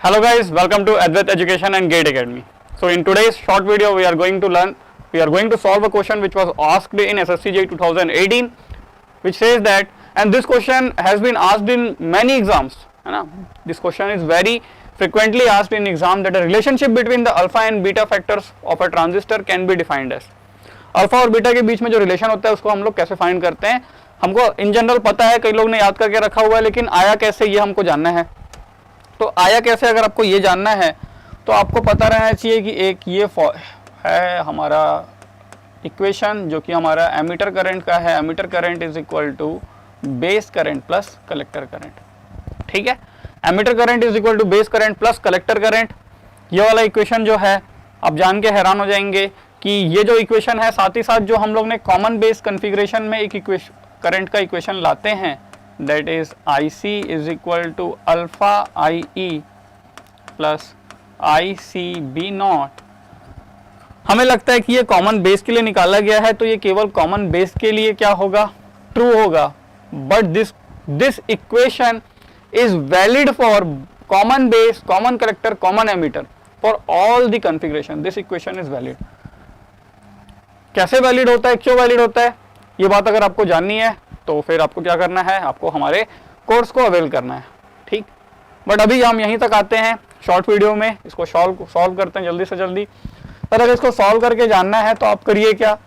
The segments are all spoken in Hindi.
Hello guys, welcome to Advait Education and Gate Academy. So in today's short video we are going to solve a question which was asked in SSCJ 2018 which says that, and this question has been asked in many exams, this question is very frequently asked in exam, that a relationship between the alpha and beta factors of a transistor can be defined as. Alpha और बीटा के बीच में जो रिलेशन होता है उसको हम लोग कैसे फाइंड करते हैं, हमको इन जनरल पता है, कई लोग ने याद करके रखा हुआ है, लेकिन आया कैसे ये हमको जानना है। तो आया कैसे अगर आपको ये जानना है तो आपको पता रहना चाहिए कि एक ये है हमारा इक्वेशन जो कि हमारा एमीटर करंट का है। Emitter current is equal to base current plus collector current. ठीक है, emitter current is equal to base current plus collector current. ये वाला इक्वेशन जो है आप जान के हैरान हो जाएंगे कि ये जो इक्वेशन है, साथ ही साथ जो हम लोग ने कॉमन बेस कन्फिग्रेशन में एक करंट का इक्वेशन लाते हैं, that is IC is equal to alpha IE plus ICB not. हमें लगता है कि ये कॉमन बेस के लिए निकाला गया है, तो ये केवल कॉमन बेस के लिए क्या होगा, ट्रू होगा। But this equation is valid for common base, common collector, common ammeter, for all the configuration this equation is valid. कैसे वैलिड होता है, क्यों वैलिड होता है, ये बात अगर आपको जाननी है तो फिर आपको क्या करना है, आपको हमारे कोर्स को अवेल करना है। ठीक, बट अभी हम यहीं तक आते हैं शॉर्ट वीडियो में, इसको सॉल्व करते हैं जल्दी से जल्दी। पर अगर इसको सॉल्व करके जानना है तो आप करिए क्या,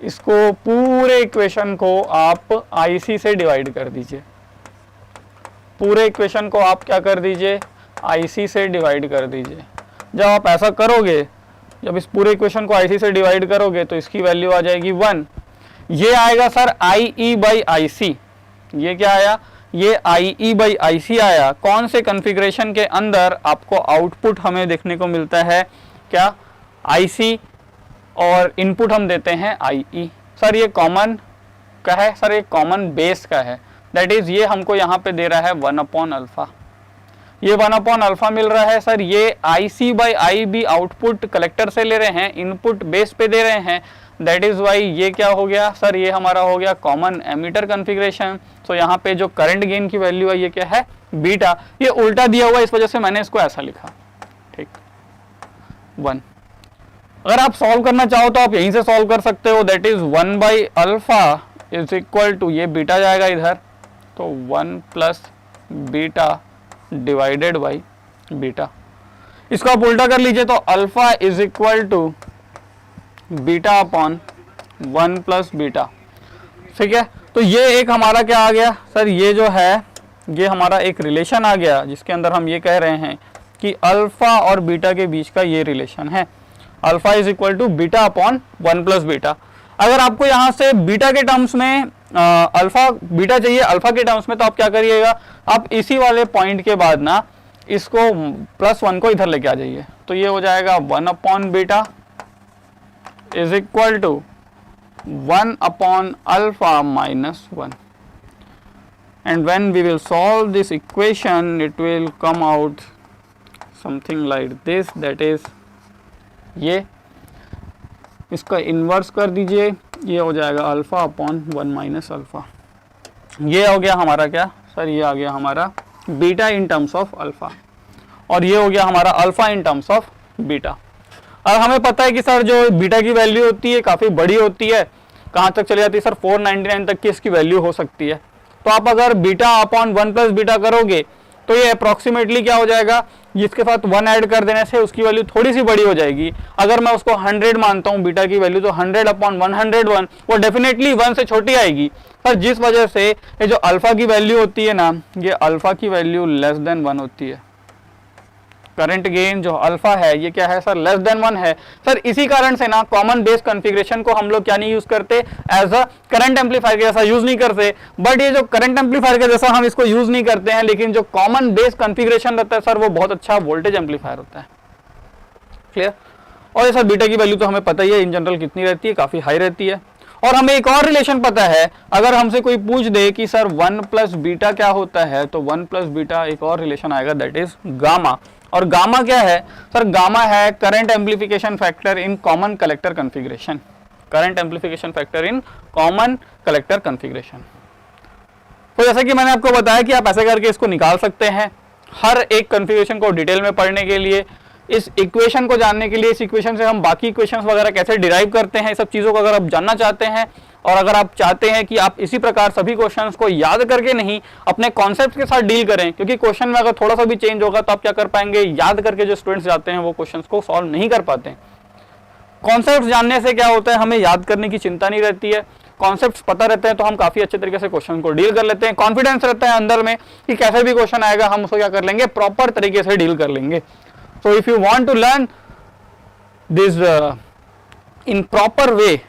इसको पूरे इक्वेशन को आप आईसी से डिवाइड कर दीजिए। पूरे इक्वेशन को आप क्या कर दीजिए, आईसी से डिवाइड कर दीजिए। जब आप ऐसा करोगे, जब इस पूरे इक्वेशन को आईसी से डिवाइड करोगे तो इसकी वैल्यू आ जाएगी 1। ये आएगा सर IE बाई IC। ये क्या आया, ये IE बाई IC आया। कौन से कॉन्फ़िगरेशन के अंदर आपको आउटपुट हमें देखने को मिलता है, क्या IC, और इनपुट हम देते हैं IE। सर ये कॉमन का है, सर ये कॉमन बेस का है, दैट इज ये हमको यहाँ पे दे रहा है 1/अल्फा। ये 1/अल्फा मिल रहा है सर। ये IC by IB output collector से ले रहे हैं, इनपुट बेस पे दे रहे हैं, दैट इज वाई ये क्या हो गया सर, ये हमारा हो गया कॉमन एमीटर कॉन्फ़िगरेशन। तो यहाँ पे जो करंट गेन की वैल्यू है ये क्या है, बीटा। ये उल्टा दिया हुआ है, इस वजह से मैंने इसको ऐसा लिखा। ठीक, 1। अगर आप सॉल्व करना चाहो तो आप यहीं से सॉल्व कर सकते हो, दैट इज 1/अल्फा इज इक्वल टू, ये बीटा जाएगा इधर, तो 1 plus beta divided by beta. इसको आप उल्टा कर लीजिए तो alpha is equal to beta upon 1 plus beta. ठीक है, तो ये एक हमारा क्या आ गया सर, ये जो है ये हमारा एक रिलेशन आ गया जिसके अंदर हम ये कह रहे हैं कि अल्फा और बीटा के बीच का ये रिलेशन है। Alpha is equal to beta upon 1 plus beta. अगर आपको यहाँ से बीटा के टर्म्स में अल्फा बीटा चाहिए अल्फा के टर्म्स में, तो आप क्या करिएगा, आप इसी वाले पॉइंट के बाद ना इसको +1 को इधर लेके आ जाइए, तो ये हो जाएगा 1/बीटा is equal to 1/alpha minus 1, and when we will solve this equation it will come out something like this, that is ये इसका इन्वर्स कर दीजिए, ये हो जाएगा अल्फा अपॉन 1 माइनस अल्फा। ये हो गया हमारा क्या सर, ये आ गया हमारा beta in terms of alpha, और ये हो गया हमारा alpha in terms of beta. और हमें पता है कि सर जो बीटा की वैल्यू होती है काफ़ी बड़ी होती है, कहाँ तक चली जाती है सर, 499 तक की इसकी वैल्यू हो सकती है। तो आप अगर बीटा अपॉन 1 प्लस बीटा करोगे तो ये अप्रॉक्सीमेटली क्या हो जाएगा, जिसके साथ 1 ऐड कर देने से उसकी वैल्यू थोड़ी सी बड़ी हो जाएगी। अगर मैं उसको 100 मानता हूँ बीटा की वैल्यू, तो 100/101 वो डेफिनेटली 1 से छोटी आएगी। पर जिस वजह से ये जो अल्फा की वैल्यू होती है ना, ये अल्फा की वैल्यू लेस देन 1 होती है। करंट गेन जो अल्फा है ये क्या है सर, लेस देन 1 है सर। इसी कारण से ना कॉमन बेस कॉन्फ़िगरेशन को हम लोग क्या नहीं यूज करते, एज अ करंट एम्पलीफायर के जैसा यूज नहीं करते। बट ये जो करंट एम्पलीफायर के जैसा हम इसको यूज नहीं करते हैं, लेकिन जो कॉमन बेस कॉन्फ़िगरेशन रहता है सर वो बहुत अच्छा वोल्टेज एम्पलीफायर होता है। क्लियर। और ये सर बीटा की वैल्यू तो हमें पता ही है इन जनरल कितनी रहती है, काफी हाई रहती है। और हमें एक और रिलेशन पता है, अगर हमसे कोई पूछ दे कि सर 1 प्लस बीटा क्या होता है, तो 1 प्लस बीटा एक और रिलेशन आएगा, दैट इज गामा। और गामा क्या है सर, गामा है current amplification factor in common collector configuration. Current amplification factor in common collector configuration. तो जैसा कि मैंने आपको बताया कि आप ऐसे करके इसको निकाल सकते हैं हर एक कन्फिग्रेशन को डिटेल में पढ़ने के लिए, इस इक्वेशन को जानने के लिए, इस इक्वेशन से हम बाकी इक्वेशंस वगैरह कैसे डिराइव करते हैं, सब चीज़ों को अगर आप जानना चाहते हैं और अगर आप चाहते हैं कि आप इसी प्रकार सभी क्वेश्चंस को याद करके नहीं अपने कॉन्सेप्ट के साथ डील करें, क्योंकि क्वेश्चन में अगर थोड़ा सा भी चेंज होगा तो आप क्या कर पाएंगे, याद करके जो स्टूडेंट्स जाते हैं वो क्वेश्चंस को सॉल्व नहीं कर पाते। कॉन्सेप्ट जानने से क्या होता है, हमें याद करने की चिंता नहीं रहती है, कॉन्सेप्ट्स पता रहते हैं तो हम काफी अच्छे तरीके से क्वेश्चन को डील कर लेते हैं, कॉन्फिडेंस रहता है अंदर में कि कैसे भी क्वेश्चन आएगा हम उसको क्या कर लेंगे, प्रॉपर तरीके से डील कर लेंगे। So if you want to learn this in proper way,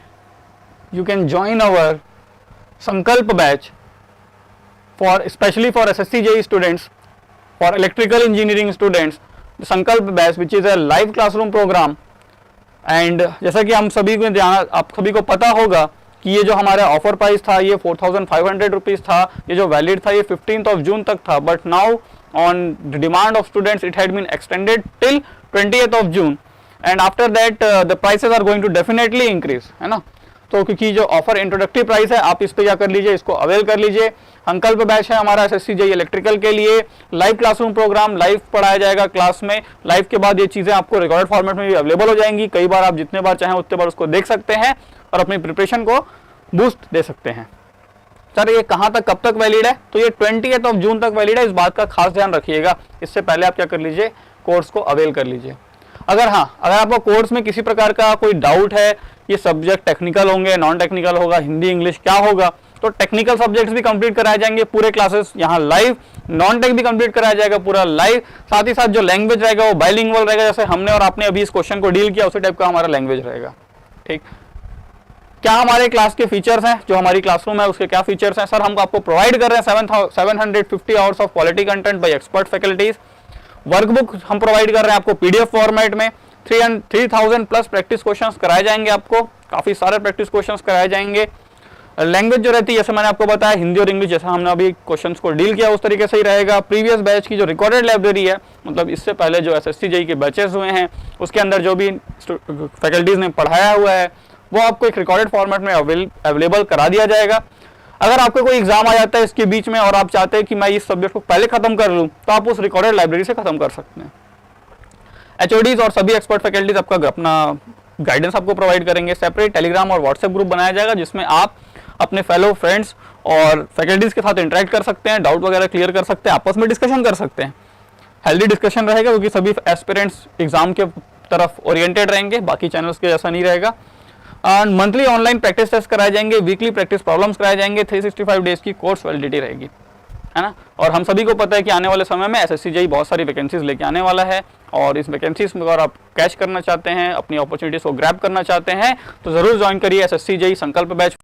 you can join our Sankalp batch for especially for SSC JEE students, for electrical engineering students, the Sankalp batch which is a live classroom program। and जैसा कि हम सभी को आप सभी को पता होगा कि ये जो हमारा ऑफर प्राइस था ये 4,500 रुपीज़ था, ये जो वैलिड था ये 15th जून तक था, but now on the demand of students it had been extended till 20th June, and after that the prices are going to definitely increase, है ना। तो क्योंकि जो ऑफर इंट्रोडक्टरी प्राइस है आप इस पे क्या कर लीजिए, इसको अवेल कर लीजिए। संकल्प बैच है हमारा SSC JEE इलेक्ट्रिकल के लिए, लाइव क्लासरूम प्रोग्राम, लाइव पढ़ाया जाएगा क्लास में, लाइव के बाद ये चीज़ें आपको रिकॉर्डेड फॉर्मेट में भी अवेलेबल हो जाएंगी, कई बार आप जितने बार चाहें उतने बार उसको देख सकते हैं और अपनी प्रिपरेशन को बूस्ट दे सकते हैं। सर ये कहाँ तक कब तक वैलिड है, तो ये 20th जून तक वैलिड है, इस बात का खास ध्यान रखिएगा, इससे पहले आप क्या कर लीजिए, कोर्स को अवेल कर लीजिए। अगर आपको कोर्स में किसी प्रकार का कोई डाउट है, ये सब्जेक्ट टेक्निकल होंगे, नॉन टेक्निकल होगा, हिंदी इंग्लिश क्या होगा, तो टेक्निकल सब्जेक्ट्स भी कंप्लीट कराए जाएंगे पूरे क्लासेस यहाँ लाइव, नॉन टेक भी कंप्लीट कराया जाएगा पूरा लाइव, साथ ही साथ जो लैंग्वेज रहेगा वो बाइलिंगुअल रहेगा, जैसे हमने और आपने अभी इस क्वेश्चन को डील किया उसी टाइप का हमारा लैंग्वेज रहेगा। ठीक, क्या हमारे क्लास के फीचर्स हैं, जो हमारी क्लासरूम है उसके क्या फीचर्स हैं, सर हम आपको प्रोवाइड कर रहे हैं 750 hours of quality content bye expert faculties. Workbook हम प्रोवाइड कर रहे हैं आपको PDF फॉर्मेट में, 3000 प्लस प्रैक्टिस क्वेश्चंस कराए जाएंगे आपको, काफ़ी सारे प्रैक्टिस क्वेश्चंस कराए जाएंगे। लैंग्वेज जो रहती है जैसे मैंने आपको बताया हिंदी और इंग्लिश, जैसा हमने अभी क्वेश्चंस को डील किया उस तरीके से ही रहेगा। प्रीवियस बैच की जो रिकॉर्डेड लाइब्रेरी है, मतलब इससे पहले जो SSC JEE के बैचेस हुए हैं उसके अंदर जो भी फैकल्टीज ने पढ़ाया हुआ है वो आपको एक रिकॉर्डेड फॉर्मेट में अवेलेबल करा दिया जाएगा। अगर आपको कोई एग्जाम आ जाता है इसके बीच में और आप चाहते हैं कि मैं इस सब्जेक्ट को पहले खत्म कर लूँ, तो आप उस रिकॉर्डेड लाइब्रेरी से खत्म कर सकते हैं। HODs और सभी एक्सपर्ट फैकल्टीज आपका अपना गाइडेंस आपको प्रोवाइड करेंगे। सेपरेट टेलीग्राम और व्हाट्सएप ग्रुप बनाया जाएगा जिसमें आप अपने फेलो फ्रेंड्स और फैकल्टीज के साथ इंटरेक्ट कर सकते हैं, डाउट वगैरह क्लियर कर सकते हैं, आपस में डिस्कशन कर सकते हैं। हेल्दी डिस्कशन रहेगा क्योंकि सभी एस्पिरेंट्स एग्जाम के तरफ ओरिएंटेड रहेंगे, बाकी चैनल्स के जैसा नहीं रहेगा। मंथली ऑनलाइन प्रैक्टिस टेस्ट कराए जाएंगे, वीकली प्रैक्टिस प्रॉब्लम्स कराए जाएंगे, 365 डेज की कोर्स वैलिडिटी रहेगी, है ना। और हम सभी को पता है कि आने वाले समय में SSC JEE बहुत सारी वैकेंसीज लेके आने वाला है, और इस वैकेंसीज में अगर आप कैच करना चाहते हैं, अपनी अपॉर्चुनिटीज को ग्रैब करना चाहते हैं, तो जरूर ज्वाइन करिए SSC JEE संकल्प बैच